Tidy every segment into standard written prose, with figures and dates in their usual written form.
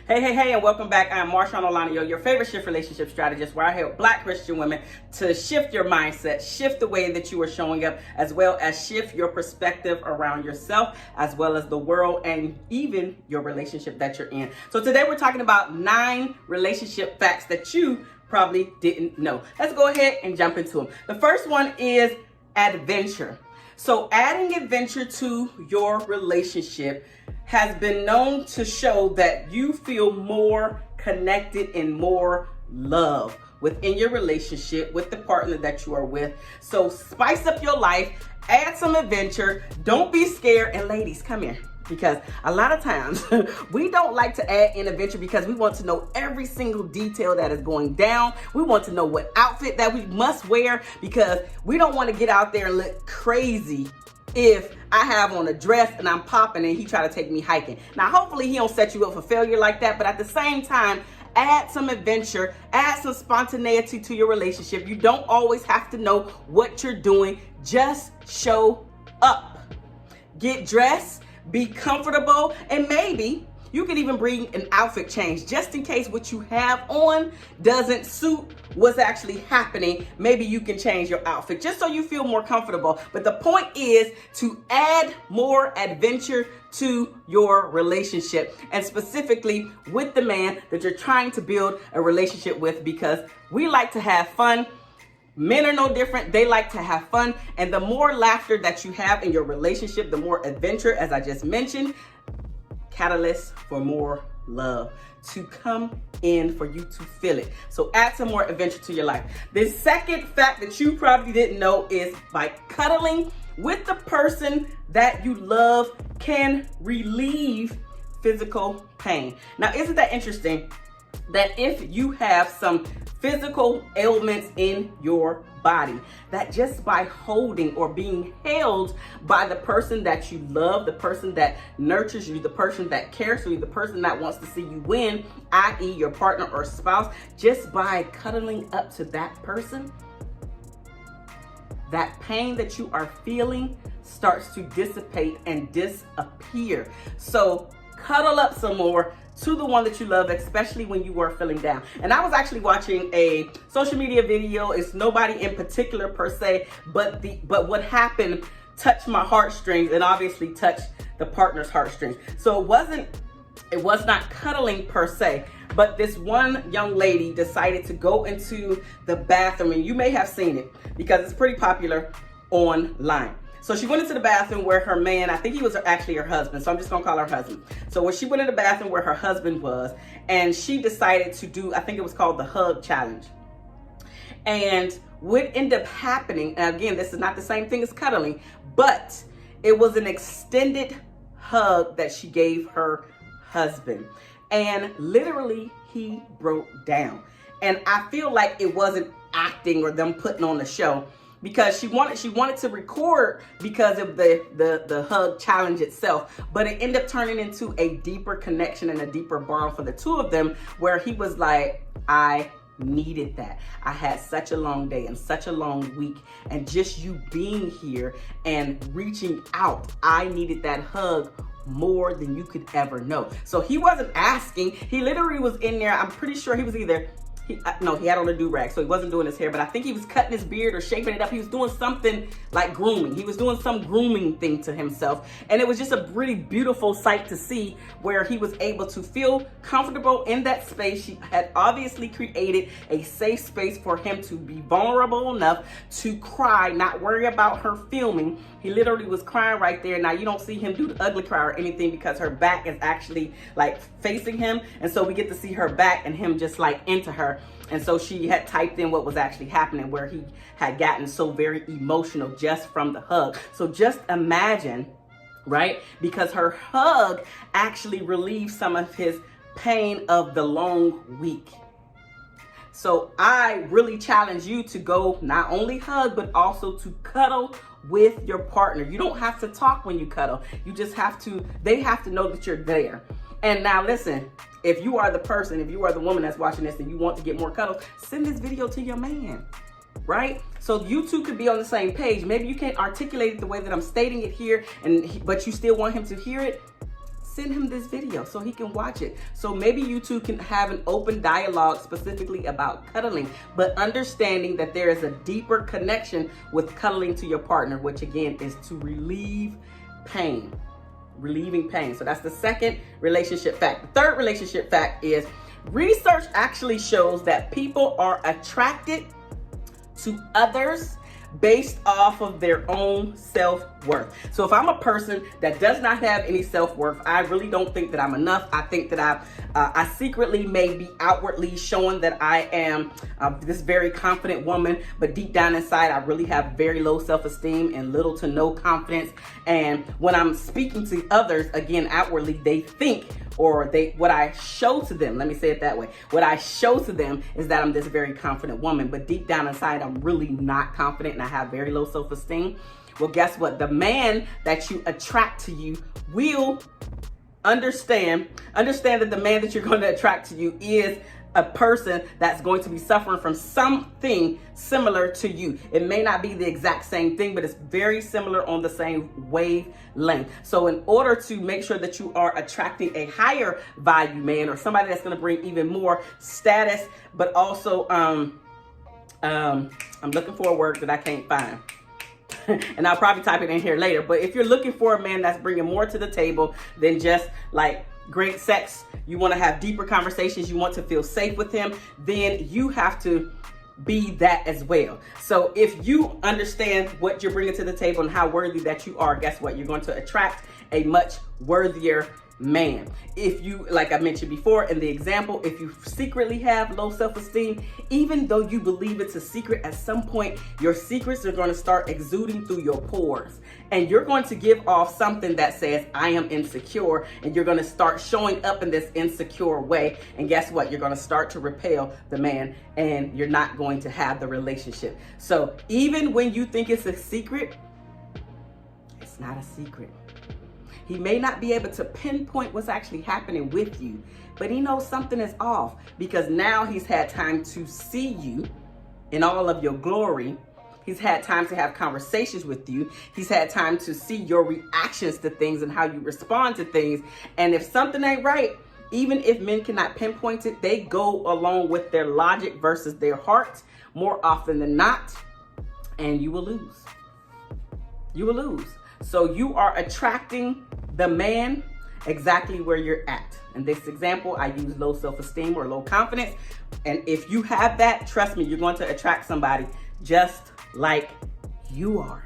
Hey, and welcome back. I'm Marshawn Olanio, your favorite shift relationship strategist, where I help Black Christian women to shift your mindset, shift the way that you are showing up, as well as shift your perspective around yourself, as well as the world, and even your relationship that you're in. So today we're talking about 9 relationship facts that you probably didn't know. Let's go ahead and jump into them. The first one is adventure. So adding adventure to your relationship has been known to show that you feel more connected and more love within your relationship with the partner that you are with. So spice up your life, add some adventure, don't be scared, and ladies, come here. Because a lot of times we don't like to add in adventure because we want to know every single detail that is going down. We want to know what outfit that we must wear because we don't want to get out there and look crazy if I have on a dress and I'm popping and he try to take me hiking. Now, hopefully he don't set you up for failure like that, but at the same time, add some adventure, add some spontaneity to your relationship. You don't always have to know what you're doing. Just show up. Get dressed, be comfortable, and maybe you can even bring an outfit change just in case what you have on doesn't suit what's actually happening. Maybe you can change your outfit just so you feel more comfortable. But the point is to add more adventure to your relationship, and specifically with the man that you're trying to build a relationship with, because we like to have fun. Men are no different. They like to have fun. And the more laughter that you have in your relationship, the more adventure, as I just mentioned, catalyst for more love to come in for you to feel it. So add some more adventure to your life. The second fact that you probably didn't know is by cuddling with the person that you love can relieve physical pain. Now, isn't that interesting that if you have some physical ailments in your body, that just by holding or being held by the person that you love, the person that nurtures you, the person that cares for you, the person that wants to see you win, i.e. your partner or spouse, just by cuddling up to that person, that pain that you are feeling starts to dissipate and disappear. So cuddle up some more to the one that you love, especially when you are feeling down. And I was actually watching a social media video. It's nobody in particular per se, but what happened touched my heartstrings and obviously touched the partner's heartstrings. So it was not cuddling per se, but this one young lady decided to go into the bathroom, and you may have seen it because it's pretty popular online. So she went into the bathroom where her man, I think he was actually her husband, so I'm just gonna call her husband. So when she went in the bathroom where her husband was, and she decided to do, I think it was called the hug challenge. And what ended up happening, and again, this is not the same thing as cuddling, but it was an extended hug that she gave her husband. And literally he broke down. And I feel like it wasn't acting or them putting on the show, because she wanted to record because of the hug challenge itself, but it ended up turning into a deeper connection and a deeper bond for the two of them, where he was like, I needed that. I had such a long day and such a long week, and just you being here and reaching out, I needed that hug more than you could ever know. So he wasn't asking, he literally was in there. I'm pretty sure he was either he had on a do-rag, so he wasn't doing his hair, but I think he was cutting his beard or shaping it up. He was doing something like grooming. He was doing some grooming thing to himself. And it was just a really beautiful sight to see, where he was able to feel comfortable in that space. She had obviously created a safe space for him to be vulnerable enough to cry, not worry about her filming. He literally was crying right there. Now, you don't see him do the ugly cry or anything because her back is actually like facing him. And so we get to see her back and him just like into her. And so she had typed in what was actually happening, where he had gotten so very emotional just from the hug. So just imagine, right? Because her hug actually relieved some of his pain of the long week. So I really challenge you to go not only hug, but also to cuddle with your partner. You don't have to talk when you cuddle. You just have to, they have to know that you're there. And now listen, if you are the person, if you are the woman that's watching this and you want to get more cuddles, send this video to your man, right? So you two could be on the same page. Maybe you can't articulate it the way that I'm stating it here, but you still want him to hear it. send him this video so he can watch it. So maybe you two can have an open dialogue specifically about cuddling, but understanding that there is a deeper connection with cuddling to your partner, which again is to relieve pain. Relieving pain. So that's the second relationship fact. The third relationship fact is research actually shows that people are attracted to others based off of their own self-worth. So if I'm a person that does not have any self-worth, I really don't think that I'm enough. I think that I secretly may be outwardly showing that I am this very confident woman, but deep down inside, I really have very low self-esteem and little to no confidence. And when I'm speaking to others, again, outwardly, they think, or what I show to them, let me say it that way. What I show to them is that I'm this very confident woman, but deep down inside, I'm really not confident and I have very low self-esteem. Well, guess what? The man that you attract to you will understand that the man that you're going to attract to you is a person that's going to be suffering from something similar to you. It may not be the exact same thing, but it's very similar on the same wavelength. So in order to make sure that you are attracting a higher value man, or somebody that's going to bring even more status, but also I'm looking for a word that I can't find. And I'll probably type it in here later. But if you're looking for a man that's bringing more to the table than just like great sex, you want to have deeper conversations, you want to feel safe with him, then you have to be that as well. So if you understand what you're bringing to the table and how worthy that you are, guess what? You're going to attract a much worthier man. If you, like I mentioned before in the example, if you secretly have low self-esteem, even though you believe it's a secret, at some point your secrets are going to start exuding through your pores, and you're going to give off something that says I am insecure, and you're going to start showing up in this insecure way, and guess what? You're going to start to repel the man, and you're not going to have the relationship. So even when you think it's a secret, it's not a secret. He may not be able to pinpoint what's actually happening with you, but he knows something is off because now he's had time to see you in all of your glory. He's had time to have conversations with you. He's had time to see your reactions to things and how you respond to things. And if something ain't right, even if men cannot pinpoint it, they go along with their logic versus their heart more often than not, and you will lose. You will lose. So you are attracting the man exactly where you're at. In this example, I use low self-esteem or low confidence. And if you have that, trust me, you're going to attract somebody just like you are.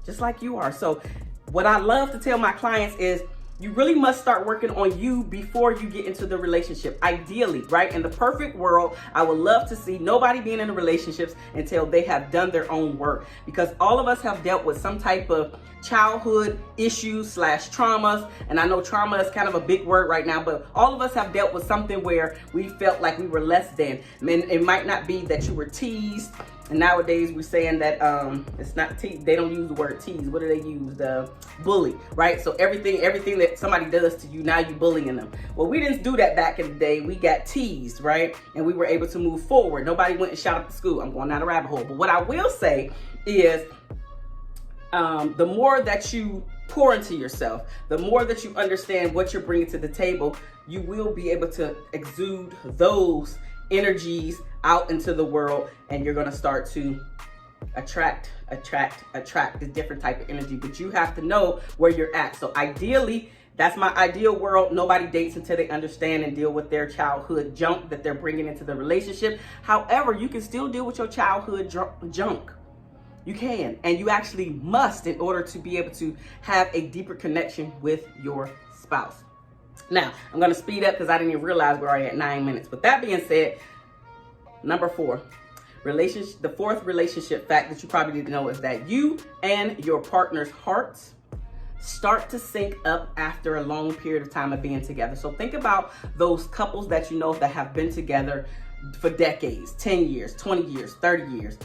Just like you are. So what I love to tell my clients is you really must start working on you before you get into the relationship. Ideally, right? In the perfect world, I would love to see nobody being in relationships until they have done their own work, because all of us have dealt with some type of childhood issues / traumas. And I know trauma is kind of a big word right now, but all of us have dealt with something where we felt like we were less than. I mean, it might not be that you were teased. And nowadays we're saying that it's not tease. They don't use the word tease. What do they use? The bully, right? So everything that somebody does to you, now you bullying them. Well, we didn't do that back in the day. We got teased, right? And we were able to move forward. Nobody went and shot up the school. I'm going down a rabbit hole. But what I will say is the more that you pour into yourself, the more that you understand what you're bringing to the table, you will be able to exude those energies out into the world, and you're going to start to attract the different type of energy. But you have to know where you're at. So ideally, that's my ideal world. Nobody dates until they understand and deal with their childhood junk that they're bringing into the relationship. However, you can still deal with your childhood junk. You can, and you actually must, in order to be able to have a deeper connection with your spouse. Now, I'm going to speed up because I didn't even realize we're already at 9 minutes. With that being said, number 4, the fourth relationship fact that you probably need to know is that you and your partner's hearts start to sync up after a long period of time of being together. So think about those couples that you know that have been together for decades, 10 years, 20 years, 30 years.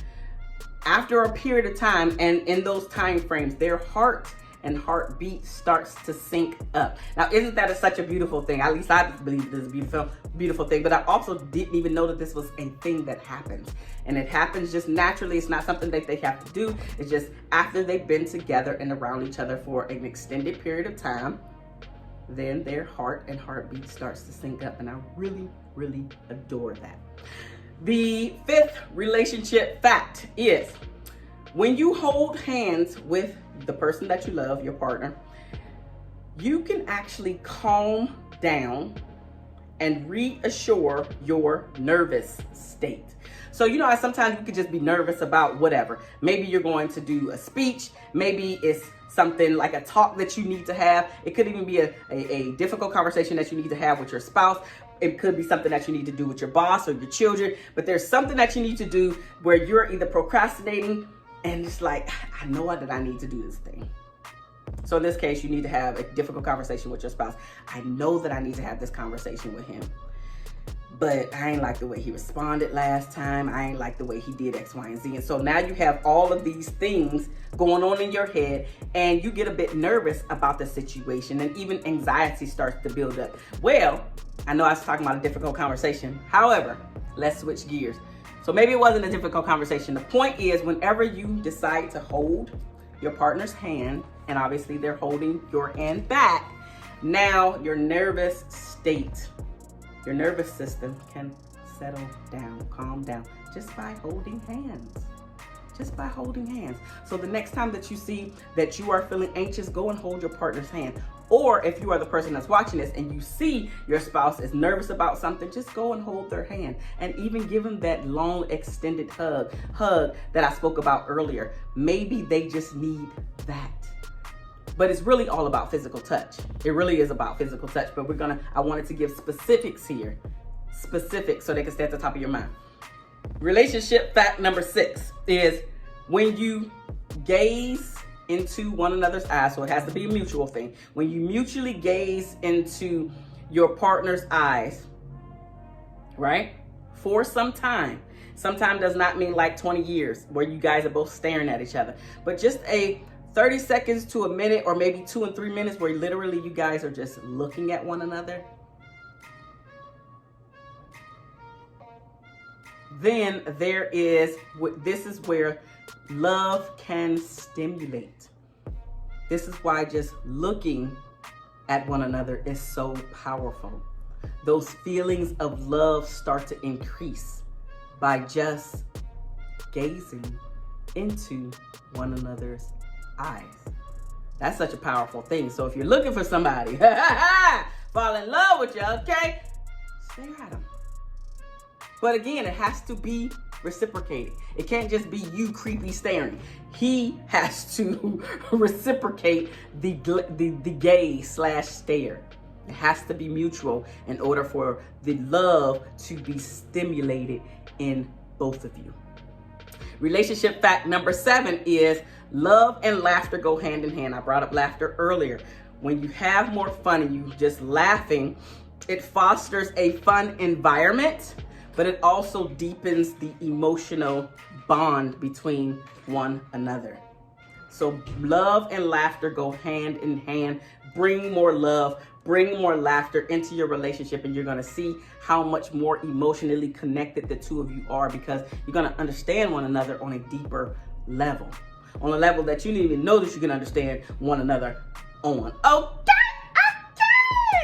After a period of time, and in those time frames, their heart and heartbeat starts to sync up. Now, isn't that such a beautiful thing? At least I believe this is a beautiful thing, but I also didn't even know that this was a thing that happens. And it happens just naturally. It's not something that they have to do. It's just after they've been together and around each other for an extended period of time, then their heart and heartbeat starts to sync up. And I really, really adore that. The fifth relationship fact is when you hold hands with the person that you love, your partner, you can actually calm down and reassure your nervous state. So, you know how sometimes you could just be nervous about whatever. Maybe you're going to do a speech. Maybe it's something like a talk that you need to have. It could even be a difficult conversation that you need to have with your spouse. It could be something that you need to do with your boss or your children. But there's something that you need to do where you're either procrastinating and it's like, I know that I need to do this thing. So in this case, you need to have a difficult conversation with your spouse. I know that I need to have this conversation with him, but I ain't like the way he responded last time. I ain't like the way he did X, Y, and Z. And so now you have all of these things going on in your head and you get a bit nervous about the situation and even anxiety starts to build up. Well, I know I was talking about a difficult conversation. However, let's switch gears. So maybe it wasn't a difficult conversation. The point is, whenever you decide to hold your partner's hand, and obviously they're holding your hand back, now your nervous state, your nervous system can settle down, calm down, just by holding hands. Just by holding hands. So the next time that you see that you are feeling anxious, go and hold your partner's hand. Or if you are the person that's watching this and you see your spouse is nervous about something, just go and hold their hand and even give them that long extended hug that I spoke about earlier. Maybe they just need that. But it's really all about physical touch. It really is about physical touch, but I wanted to give specifics here. Specifics so they can stay at the top of your mind. Relationship fact number 6 is when you gaze into one another's eyes, so it has to be a mutual thing. When you mutually gaze into your partner's eyes, right? For some time does not mean like 20 years where you guys are both staring at each other, but just a 30 seconds to a minute or maybe 2 and 3 minutes where literally you guys are just looking at one another. Then this is where love can stimulate. This is why just looking at one another is so powerful. Those feelings of love start to increase by just gazing into one another's eyes. That's such a powerful thing. So if you're looking for somebody, fall in love with you, okay? Stare at them. But again, it has to be reciprocated. It can't just be you creepy staring. He has to reciprocate the gaze/stare. It has to be mutual in order for the love to be stimulated in both of you. Relationship fact number 7 is love and laughter go hand in hand. I brought up laughter earlier. When you have more fun and you just laughing, it fosters a fun environment, but it also deepens the emotional bond between one another. So love and laughter go hand in hand. Bring more love, bring more laughter into your relationship, and you're gonna see how much more emotionally connected the two of you are, because you're gonna understand one another on a deeper level. On a level that you didn't even know that you can understand one another on.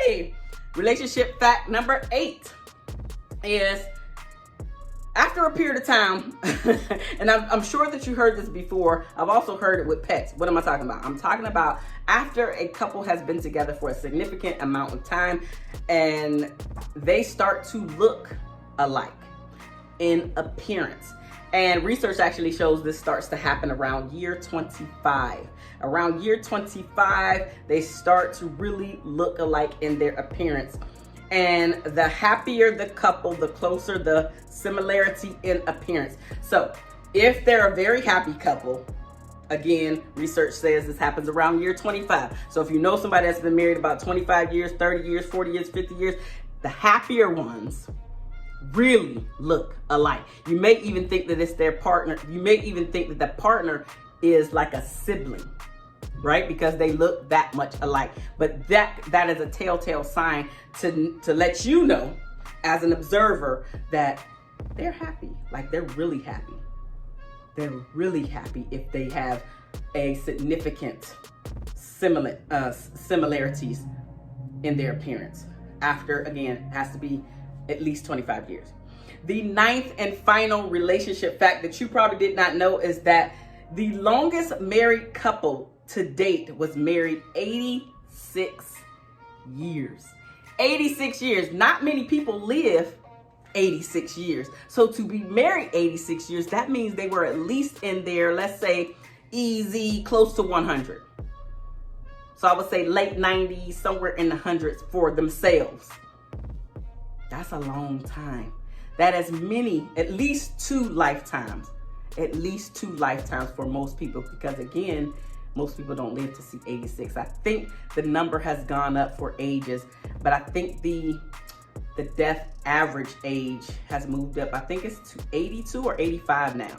Okay. Relationship fact number 8 is after a period of time, and I'm sure that you heard this before. I've also heard it with pets. What am I talking about? I'm talking about after a couple has been together for a significant amount of time and they start to look alike in appearance. And research actually shows this starts to happen around year 25. Around year 25, they start to really look alike in their appearance. And the happier the couple, the closer the similarity in appearance. So if they're a very happy couple, again, research says this happens around year 25. So if you know somebody that's been married about 25 years, 30 years, 40 years, 50 years, the happier ones really look alike. You may even think that it's their partner. You may even think that the partner is like a sibling, right? Because they look that much alike. But that is a telltale sign to let you know as an observer that they're happy. Like they're really happy. They're really happy if they have a significant similarities in their appearance. After, again, has to be at least 25 years. The ninth and final relationship fact that you probably did not know is that the longest married couple to date was married 86 years. 86 years. Not many people live 86 years. So to be married 86 years, that means they were at least in their, let's say, easy, close to 100. So I would say late 90s, somewhere in the hundreds for themselves. That's a long time. That is at least 2 lifetimes. At least 2 lifetimes for most people, because again, most people don't live to see 86. I think the number has gone up for ages, but I think the death average age has moved up. I think it's to 82 or 85 now.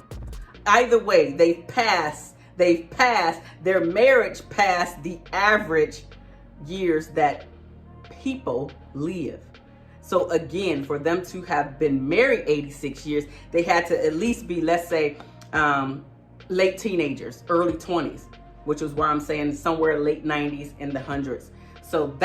Either way, they've passed, their marriage passed the average years that people live. So again, for them to have been married 86 years, they had to at least be, let's say, late teenagers, early 20s, which is why I'm saying somewhere late 90s in the hundreds. So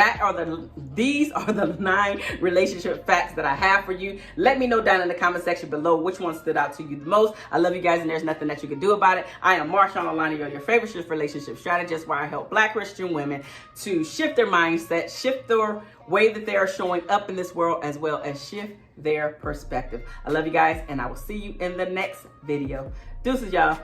these are the 9 relationship facts that I have for you. Let me know down in the comment section below which one stood out to you the most. I love you guys, and there's nothing that you can do about it. I am Marshawn Alani, your favorite relationship strategist, where I help Black Christian women to shift their mindset, shift their way that they are showing up in this world, as well as shift their perspective. I love you guys, and I will see you in the next video. Deuces, y'all.